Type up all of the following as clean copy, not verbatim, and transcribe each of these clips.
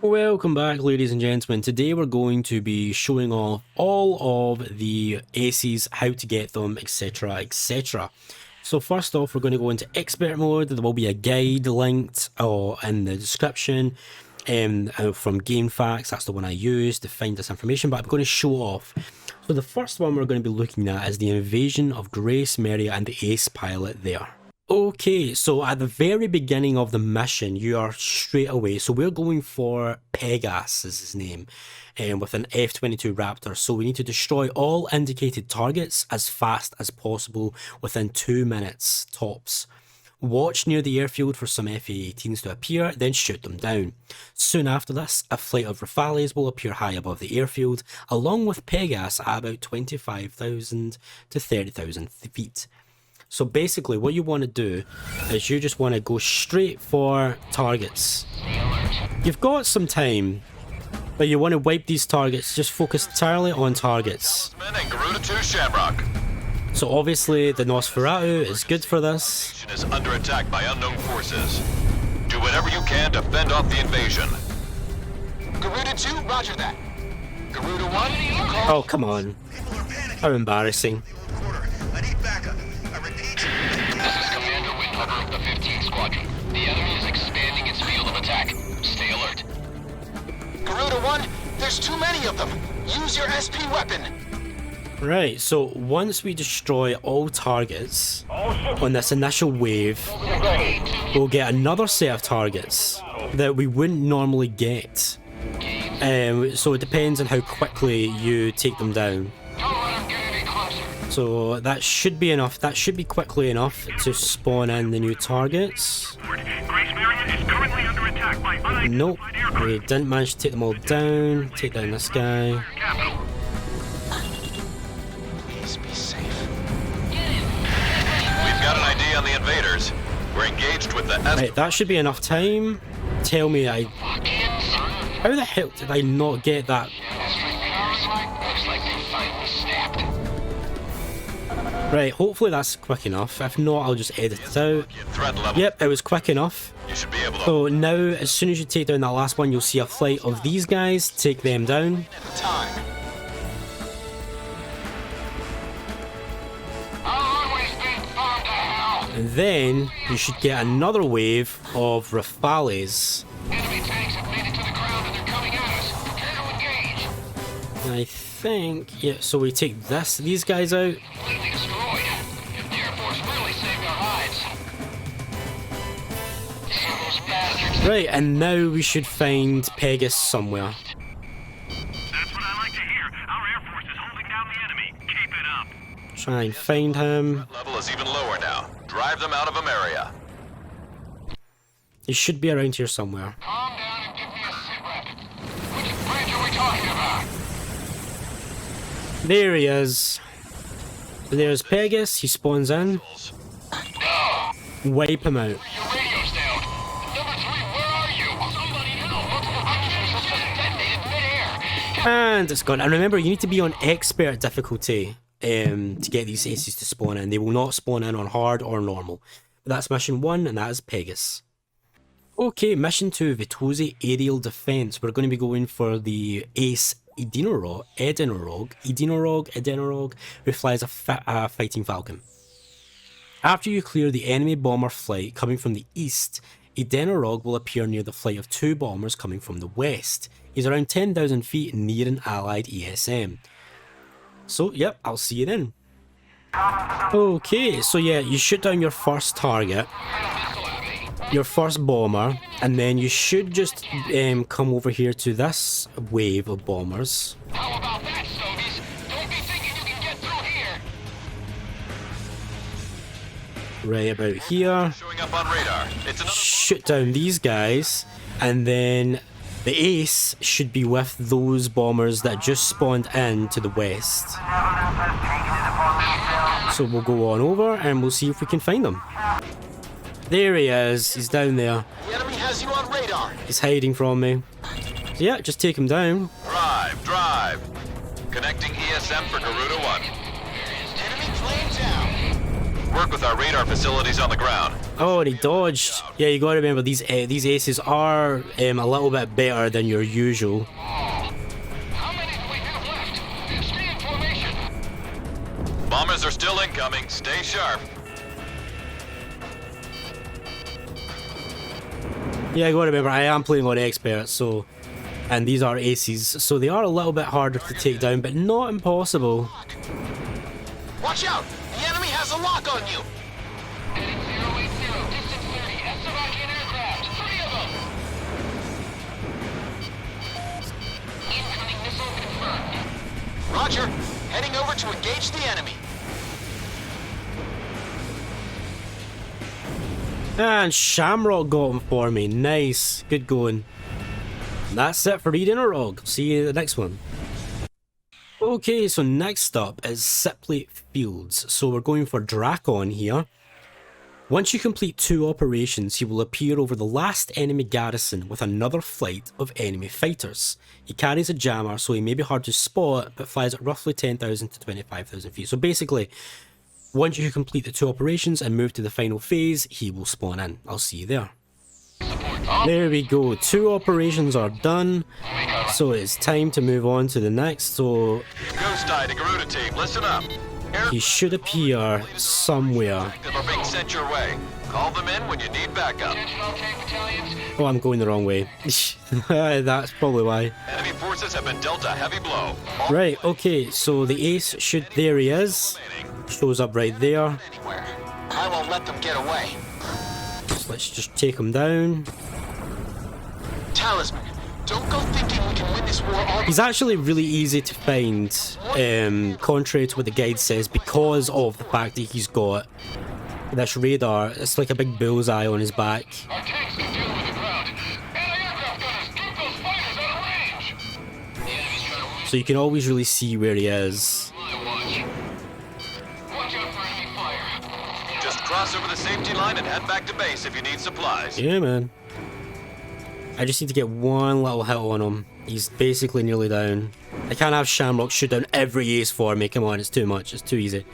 Welcome back, ladies and gentlemen. Today we're going to be showing off all of the aces, how to get them, etc, etc. So first off, we're going to go into expert mode. There will be a guide linked in the description from GameFAQs. That's the one I use to find this information, but I'm going to show off. So the first one we're going to be looking at is the invasion of Grace Maria and the ace pilot there. Okay, so at the very beginning of the mission, you are straight away, so we're going for PEGAS is his name, with an F-22 Raptor, so we need to destroy all indicated targets as fast as possible within 2 minutes, tops. Watch near the airfield for some FA-18s to appear, then shoot them down. Soon after this, a flight of Rafales will appear high above the airfield, along with PEGAS at about 25,000 to 30,000 feet. So basically what you want to do is you just want to go straight for targets. You've got some time, but you want to wipe these targets, just focus entirely on targets. So obviously the Nosferatu is good for this. Is under attack by unknown forces. Do whatever you can to fend off the invasion. Garuda 2, roger that. Garuda 1, oh come on. How embarrassing. I need backup. This is Commander Windhopper of the 15th Squadron. The enemy is expanding its field of attack. Stay alert. Garuda 1, there's too many of them. Use your SP weapon. Right, so once we destroy all targets on this initial wave, we'll get another set of targets that we wouldn't normally get. So it depends on how quickly you take them down. So that should be enough. That should be quickly enough to spawn in the new targets. Nope, we didn't manage to take them all down. Take down this guy. Please be safe. we've got an ID on the invaders. We're engaged with the Right, that should be enough time. Tell me how the hell did I not get that? Right, hopefully that's quick enough. If not, I'll just edit it out. threat level. Yep, it was quick enough. You should be able to So now, as soon as you take down that last one, you'll see a flight of these guys. Take them down. Time. And then you should get another wave of Rafales. Enemy tanks have made it to the ground and they're coming at us. Prepare to engage. And I think, yeah, so we take these guys out. Completely destroyed. The Air Force really saved our hides. Those bastards. Right, and now we should find PEGAS somewhere. That's what I like to hear. Our Air Force is holding down the enemy. Keep it up. Try and find him. level is even lower now. Drive them out of Ameria. He should be around here somewhere. Calm down and give me a sit rep. Which bridge are we talking about? There he is. There's PEGAS. He spawns in. Wipe him out. Your radio's down. Number 3, where are you? Somebody help. Multiple rocket missiles just detonated midair. And it's gone. And remember, you need to be on expert difficulty to get these aces to spawn in. They will not spawn in on hard or normal. But that's mission 1, and that is PEGAS. Okay, mission 2, Vitosi Aerial Defense. We're going to be going for the ace EDINOROG, who flies a fighting falcon. After you clear the enemy bomber flight coming from the east, EDINOROG will appear near the flight of 2 bombers coming from the west. He's around 10,000 feet near an allied ESM. So, yep, I'll see you then. Okay, so yeah, you shoot down your first target, your first bomber, and then you should just come over here to this wave of bombers. How about that, Sovies? Don't be thinking you can get through here. Right about here. Showing up on radar. It's another Shoot down these guys, and then the ace should be with those bombers that just spawned in to the west. So we'll go on over and we'll see if we can find them. There he is. He's down there. The enemy has you on radar. He's hiding from me. So yeah, just take him down. drive. Connecting ESM for Garuda 1. Enemy plane down. Work with our radar facilities on the ground. Oh, and he dodged. Yeah, you gotta remember these aces are a little bit better than your usual. How many do we have left? Stay in formation. Bombers are still incoming. Stay sharp. Yeah, you gotta remember I am playing on expert, so, and these are aces, so they are a little bit harder to take down, but not impossible. Watch out! The enemy has a lock on you! Heading 080, distance 30, Slovakian aircraft. 3 of them. Incoming missile confirmed. Roger. Heading over to engage the enemy. And Shamrock got him for me. Nice. Good going. That's it for EDINOROG. See you in the next one. Okay, so next up is Simply Fields. So we're going for DRAKON here. Once you complete 2 operations, he will appear over the last enemy garrison with another flight of enemy fighters. He carries a jammer, so he may be hard to spot, but flies at roughly 10,000 to 25,000 feet. So basically, once you complete the 2 operations and move to the final phase, he will spawn in. I'll see you there. There we go, 2 operations are done, so it's time to move on to the next. So Ghost Eye to Garuda team, listen up. he should appear somewhere. Are being sent your way. Call them in when you need backup. Attention all tank battalions. Oh, I'm going the wrong way. That's probably why. Enemy forces have been dealt a heavy blow. All Right, okay, so the ace should, there he is. Shows up right there. Anywhere. I won't let them get away. So let's just take him down. Talisman, don't go thinking we can win this war all. He's actually really easy to find, contrary to what the guide says, because of the fact that he's got this radar. It's like a big bullseye on his back. Our tanks can deal with the ground. Anti-aircraft gunners, keep those fighters out of range. The enemy's trying to So you can always really see where he is. my watch. Watch out for enemy fire. Just cross over the safety line and head back to base if you need supplies. Yeah, man. I just need to get one little hit on him. He's basically nearly down. I can't have Shamrock shoot down every ace for me. Come on, it's too much. It's too easy.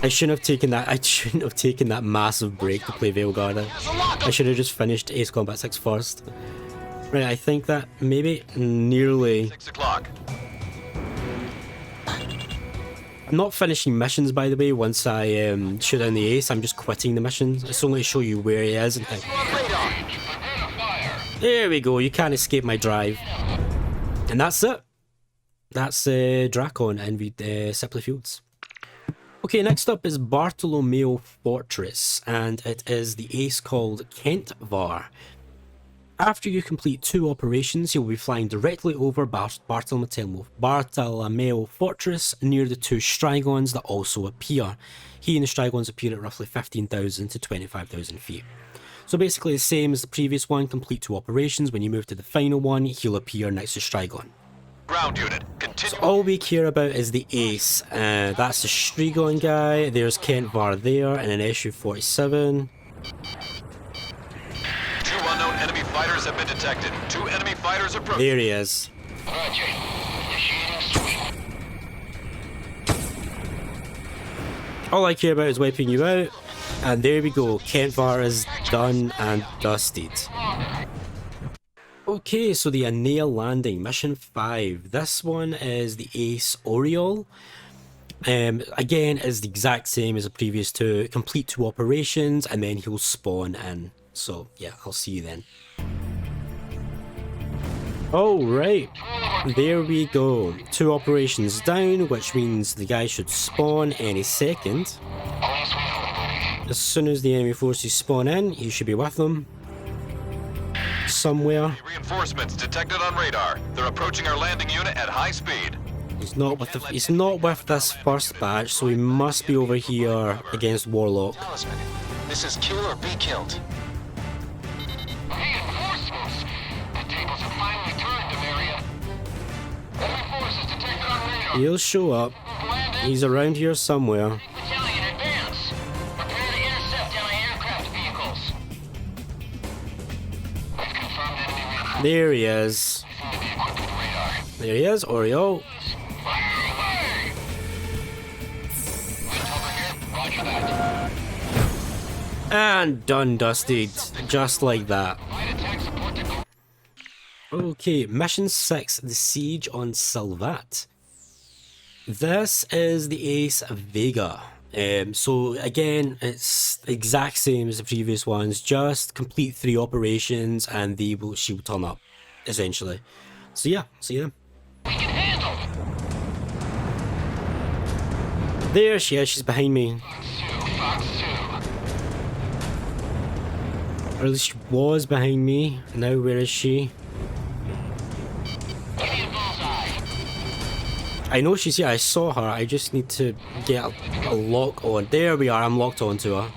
I shouldn't have taken that. I shouldn't have taken that massive break to play Veilguard. I should have just finished Ace Combat 6 first. Right, I think that maybe nearly. 6 o'clock. I'm not finishing missions, by the way. Once I shoot down the ace, I'm just quitting the missions. It's only to show you where he is and how. Radar. Prepare to fire. There we go. You can't escape my drive. And that's it. That's DRAKON and we Simply Fields. Okay, next up is Bartolomeo Fortress, and it is the ace called KENTVAR. After you complete 2 operations, you'll be flying directly over Bartolomeo Fortress near the 2 Strygons that also appear. He and the Strygons appear at roughly 15,000 to 25,000 feet. So basically the same as the previous one, complete 2 operations. When you move to the final one, he'll appear next to Strygon. Ground unit, continue. All we care about is the ace. That's the Strygon guy. There's KENTVAR there and an SU-47. 2 unknown enemy fighters have been detected. 2 enemy fighters approaching. There he is. Roger. Initiating sweep. All I care about is wiping you out. And there we go. KENTVAR is done and dusted. Okay, so the Anea landing, mission 5. This one is the ace ORYOL. Again, is the exact same as the previous 2. Complete 2 operations and then he'll spawn in. So yeah, I'll see you then. Oh right, there we go. 2 operations down, which means the guy should spawn any second. As soon as the enemy forces spawn in, you should be with them. Somewhere. Reinforcements detected on radar. They're approaching our landing unit at high speed. He's not with this first batch, so he must be over here against Warlock. Talisman, this is kill or be killed. Reinforcements. The tables have finally turned, Demaria. Enemy forces detected on radar. He'll show up. Landed. He's around here somewhere. Battalion advance. Prepare to intercept anti-aircraft vehicles. We've confirmed enemy radar. There he is. Seem to be equipped with radar. There he is, Oreo. Fire away! Wind over here. Roger. Roger that. And done, dusted. Just like that. Light attack support to Okay, Mission 6, the Siege on Salvat. This is the Ace Vega. So again, it's the exact same as the previous ones, just complete 3 operations and she will turn up, essentially. So yeah, see them. we can handle. There she is, she's behind me. Fox 2. Or at least she was behind me. Now where is she? Give me a bullseye. I know she's here, I saw her, I just need to get a lock on. There we are, I'm locked onto her.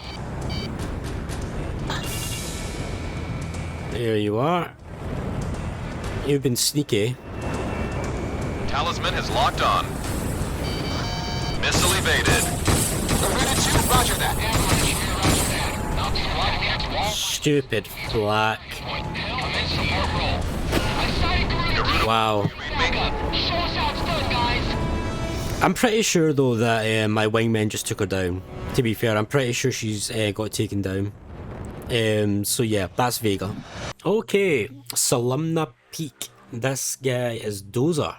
There you are. You've been sneaky. Talisman has locked on. Missile evaded. Garuda 2, roger that. Avalanche here, roger that. Knock squad against wall. Stupid flak. Point. I'm in support role. I sighted Garuda. Wow. VEGA, show us how it's done, guys. I'm pretty sure though that my wingmen just took her down. To be fair, I'm pretty sure she's got taken down. So yeah, that's Vega. Okay, Salamna Peak. This guy is Dozer.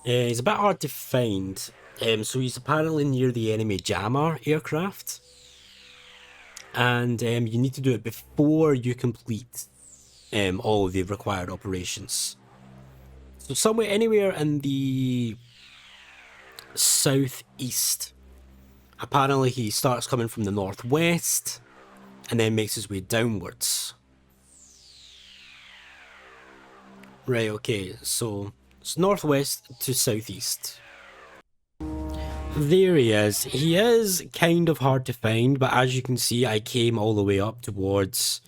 He's a bit hard to find. So he's apparently near the enemy jammer aircraft. And you need to do it before you complete all of the required operations. So somewhere, anywhere in the southeast. Apparently he starts coming from the northwest and then makes his way downwards. Right, okay, so it's northwest to southeast. There he is. He is kind of hard to find, but as you can see, I came all the way up towards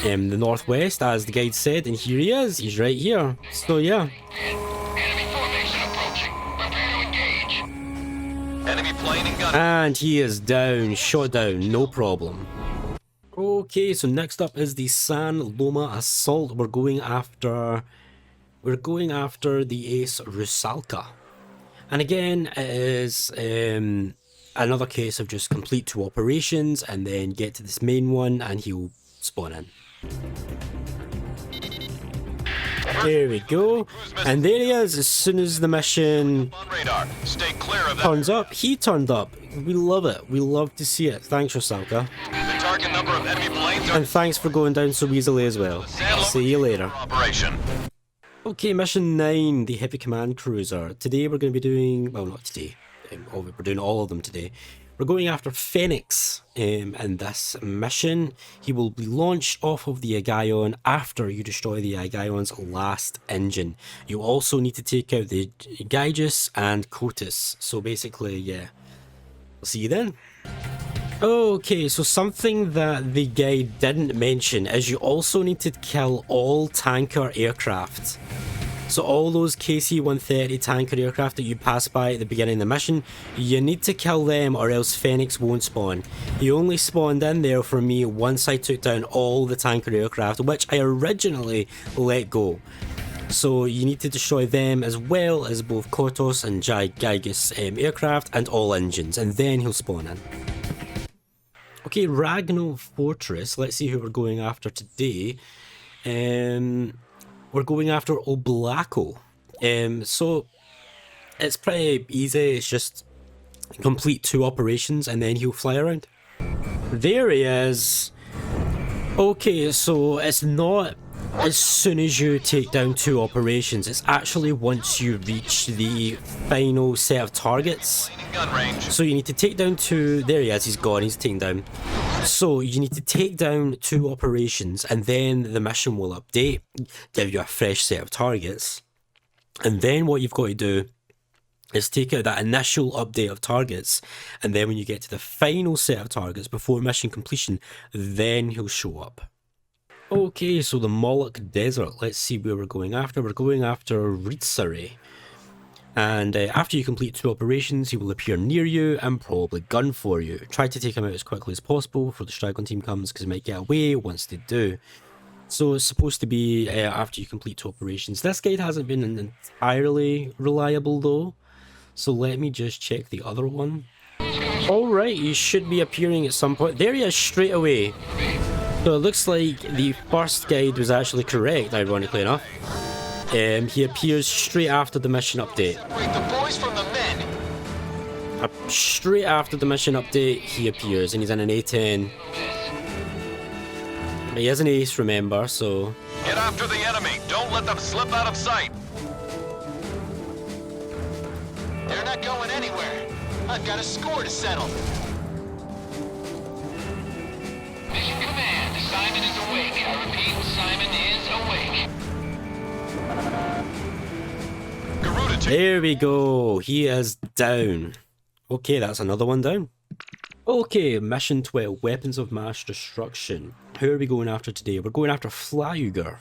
the northwest, as the guide said, and here he is. He's right here. So yeah. Enemy formation approaching. Prepare to engage. Enemy plane and gun. And he is down, shot down, no problem. Okay, so next up is the San Loma Assault. We're going after the Ace Rusalka. And again, it is another case of just complete 2 operations and then get to this main one and he'll spawn in. There we go. And there he is. As soon as the mission On radar. Stay clear of that. turns up, he turned up. We love it. We love to see it. Thanks, Rusalka. The target number of enemy planes are And thanks for going down so easily as well. See you later. operation. Okay, mission 9, the Heavy Command Cruiser. Today we're going to be doing, well, not today, we're doing all of them today. We're going after FENIKS in this mission. He will be launched off of the Aegion after you destroy the Aegion's last engine. You also need to take out the Gyges and Kotis. So basically, yeah, I'll see you then. Okay, so something that the guide didn't mention is you also need to kill all tanker aircraft. So all those KC-130 tanker aircraft that you pass by at the beginning of the mission, you need to kill them or else FENIKS won't spawn. He only spawned in there for me once I took down all the tanker aircraft, which I originally let go. So you need to destroy them as well as both Kotos and Gyges aircraft and all engines, and then he'll spawn in. Okay, Ragno Fortress. Let's see who we're going after today. We're going after OBLAKO. So it's pretty easy. It's just complete 2 operations and then he'll fly around. There he is. Okay, so it's not as soon as you take down 2 operations. It's actually once you reach the final set of targets. Gun range. So you need to take down 2, there he is, he's gone, he's taken down. So you need to take down 2 operations and then the mission will update, give you a fresh set of targets. And then what you've got to do is take out that initial update of targets, and then when you get to the final set of targets before mission completion, then he'll show up. Okay, so the Moloch Desert, let's see where we're going after. We're going after RYTSARY. And after you complete 2 operations, he will appear near you and probably gun for you. Try to take him out as quickly as possible before the Dragon team comes, because he might get away once they do. So it's supposed to be after you complete 2 operations. This guide hasn't been entirely reliable though. So let me just check the other one. Who's gonna Alright, he should be appearing at some point. There he is, straight away. So it looks like the first guide was actually correct, ironically enough. He appears straight after the mission update. Separate the boys from the men. Straight after the mission update, he appears, and he's in an A10. He has an ace, remember, so... Get after the enemy. Don't let them slip out of sight. They're not going anywhere. I've got a score to settle. Mission Command, Simon is awake. I repeat, Simon is awake. Garuda 2. There we go, he is down. Okay, that's another one down. Okay, mission 12, Weapons of Mass Destruction. Who are we going after today? We're going after FLYUGER.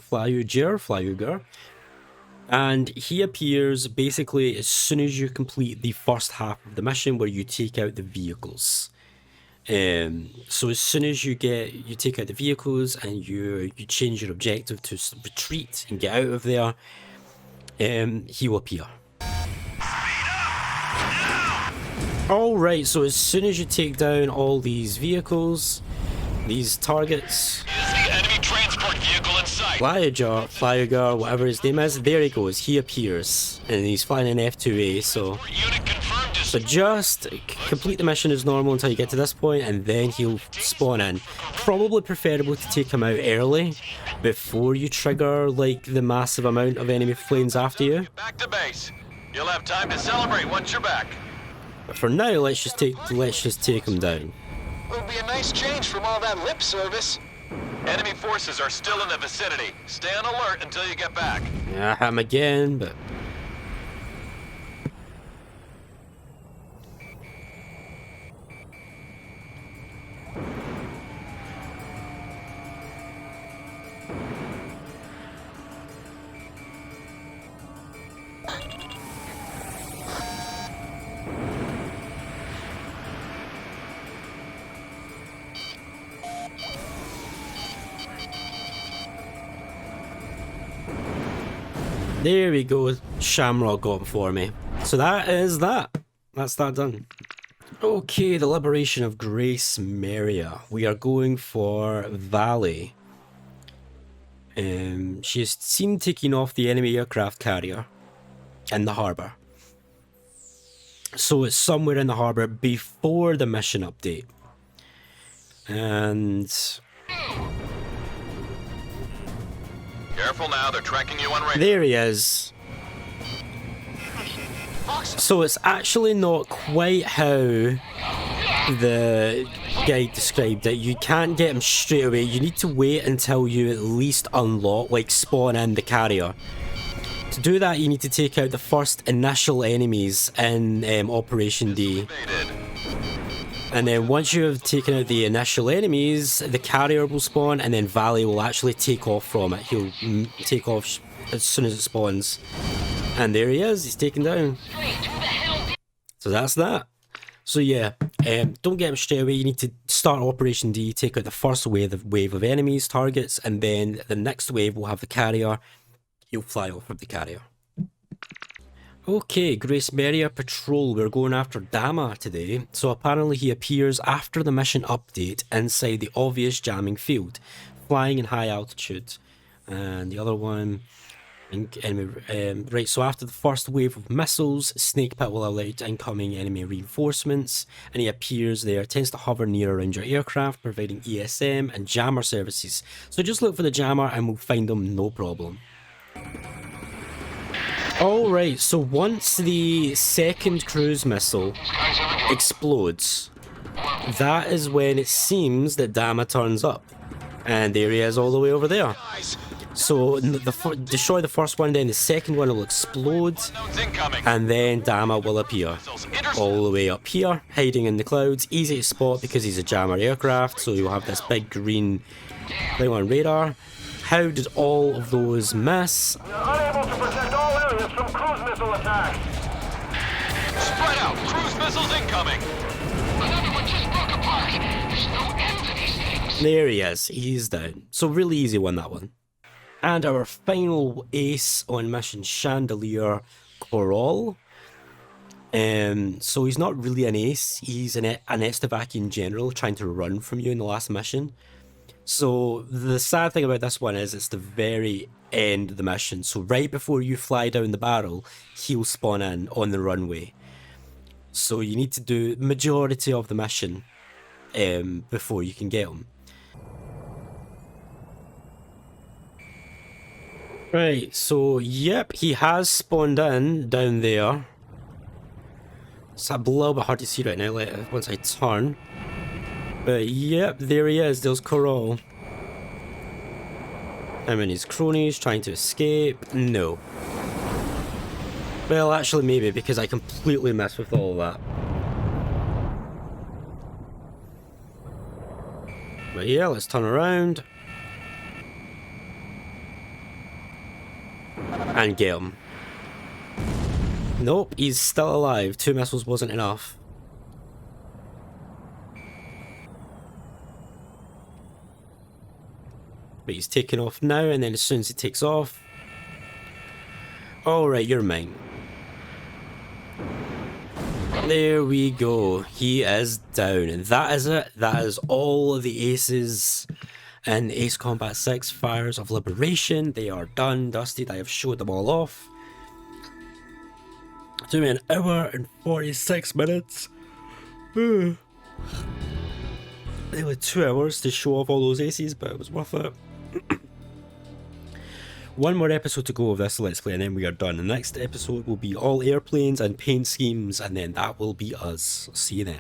And he appears basically as soon as you complete the first half of the mission where you take out the vehicles. So as soon as you take out the vehicles and you change your objective to retreat and get out of there, he will appear. Alright, so as soon as you take down all these vehicles, these targets, Is the enemy transport vehicle in sight? FLYUGER, whatever his name is, there he goes, he appears. And he's flying an F2A, so Unit confirmed as just complete the mission as normal until you get to this point, and then he'll spawn in. Probably preferable to take him out early, before you trigger, like, the massive amount of enemy planes after you. back to base. You'll have time to celebrate once you're back. But for now, let's just take him down. It'll be a nice change from all that lip service. Enemy forces are still in the vicinity. Stay on alert until you get back. Yeah, him again, but... There we go, Shamrock got him for me. So that's that done. Okay, the liberation of Grace Maria. We are going for VALET. She is seen taking off the enemy aircraft carrier in the harbour. So it's somewhere in the harbour before the mission update. And... Careful now, they're tracking you on radar. there he is. So it's actually not quite how the guide described it. You can't get him straight away. You need to wait until you at least unlock, like spawn in the carrier. To do that, you need to take out the first initial enemies in Operation D. And then once you have taken out the initial enemies, the carrier will spawn, and then VALET will actually take off from it. He'll take off as soon as it spawns. And there he is, he's taken down. So that's that. So yeah, don't get him straight away. You need to start Operation D, take out the first wave of enemies, targets, and then the next wave will have the carrier. He'll fly off with the carrier. Okay, Grace Maria Patrol, we're going after DAMA today. So apparently he appears after the mission update inside the obvious jamming field, flying in high altitude. And the other one, right, so after the first wave of missiles, Snake Pit will alert incoming enemy reinforcements, and he appears there, tends to hover near around your aircraft, providing ESM and jammer services. So just look for the jammer and we'll find them, no problem. Alright, so once the second cruise missile explodes, that is when it seems that DAMA turns up. And there he is all the way over there. So destroy the first one, then the second one will explode, and then DAMA will appear. All the way up here, hiding in the clouds, easy to spot because he's a jammer aircraft, so you'll have this big green thing on radar. How did all of those miss? We're unable to protect all areas from cruise missile attacks. Spread out! Cruise missiles incoming! Another one just broke apart. There's no end to these things. There he is, he's down. So really easy one, that one. And our final ace on mission Chandelier, KOROL. So he's not really an ace, he's an Estavakian general trying to run from you in the last mission. So the sad thing about this one is it's the very end of the mission. So right before you fly down the barrel, he'll spawn in on the runway. So you need to do the majority of the mission before you can get him. Right, so yep, he has spawned in down there. It's a little bit hard to see right now once I turn. But yep, there he is, there's KOROL. Him and his cronies trying to escape. No. Well, actually maybe, because I completely messed with all of that. But yeah, let's turn around. And get him. Nope, he's still alive. 2 missiles wasn't enough. But he's taking off now, and then as soon as he takes off... Alright, you're mine. There we go. He is down. And that is it. That is all of the aces in Ace Combat 6 Fires of Liberation. They are done, dusted. I have showed them all off. Took me an hour and 46 minutes. Nearly 2 hours to show off all those aces, but it was worth it. One more episode to go of this Let's Play and then we are done. The next episode will be all airplanes and paint schemes, and then that will be us. See you then.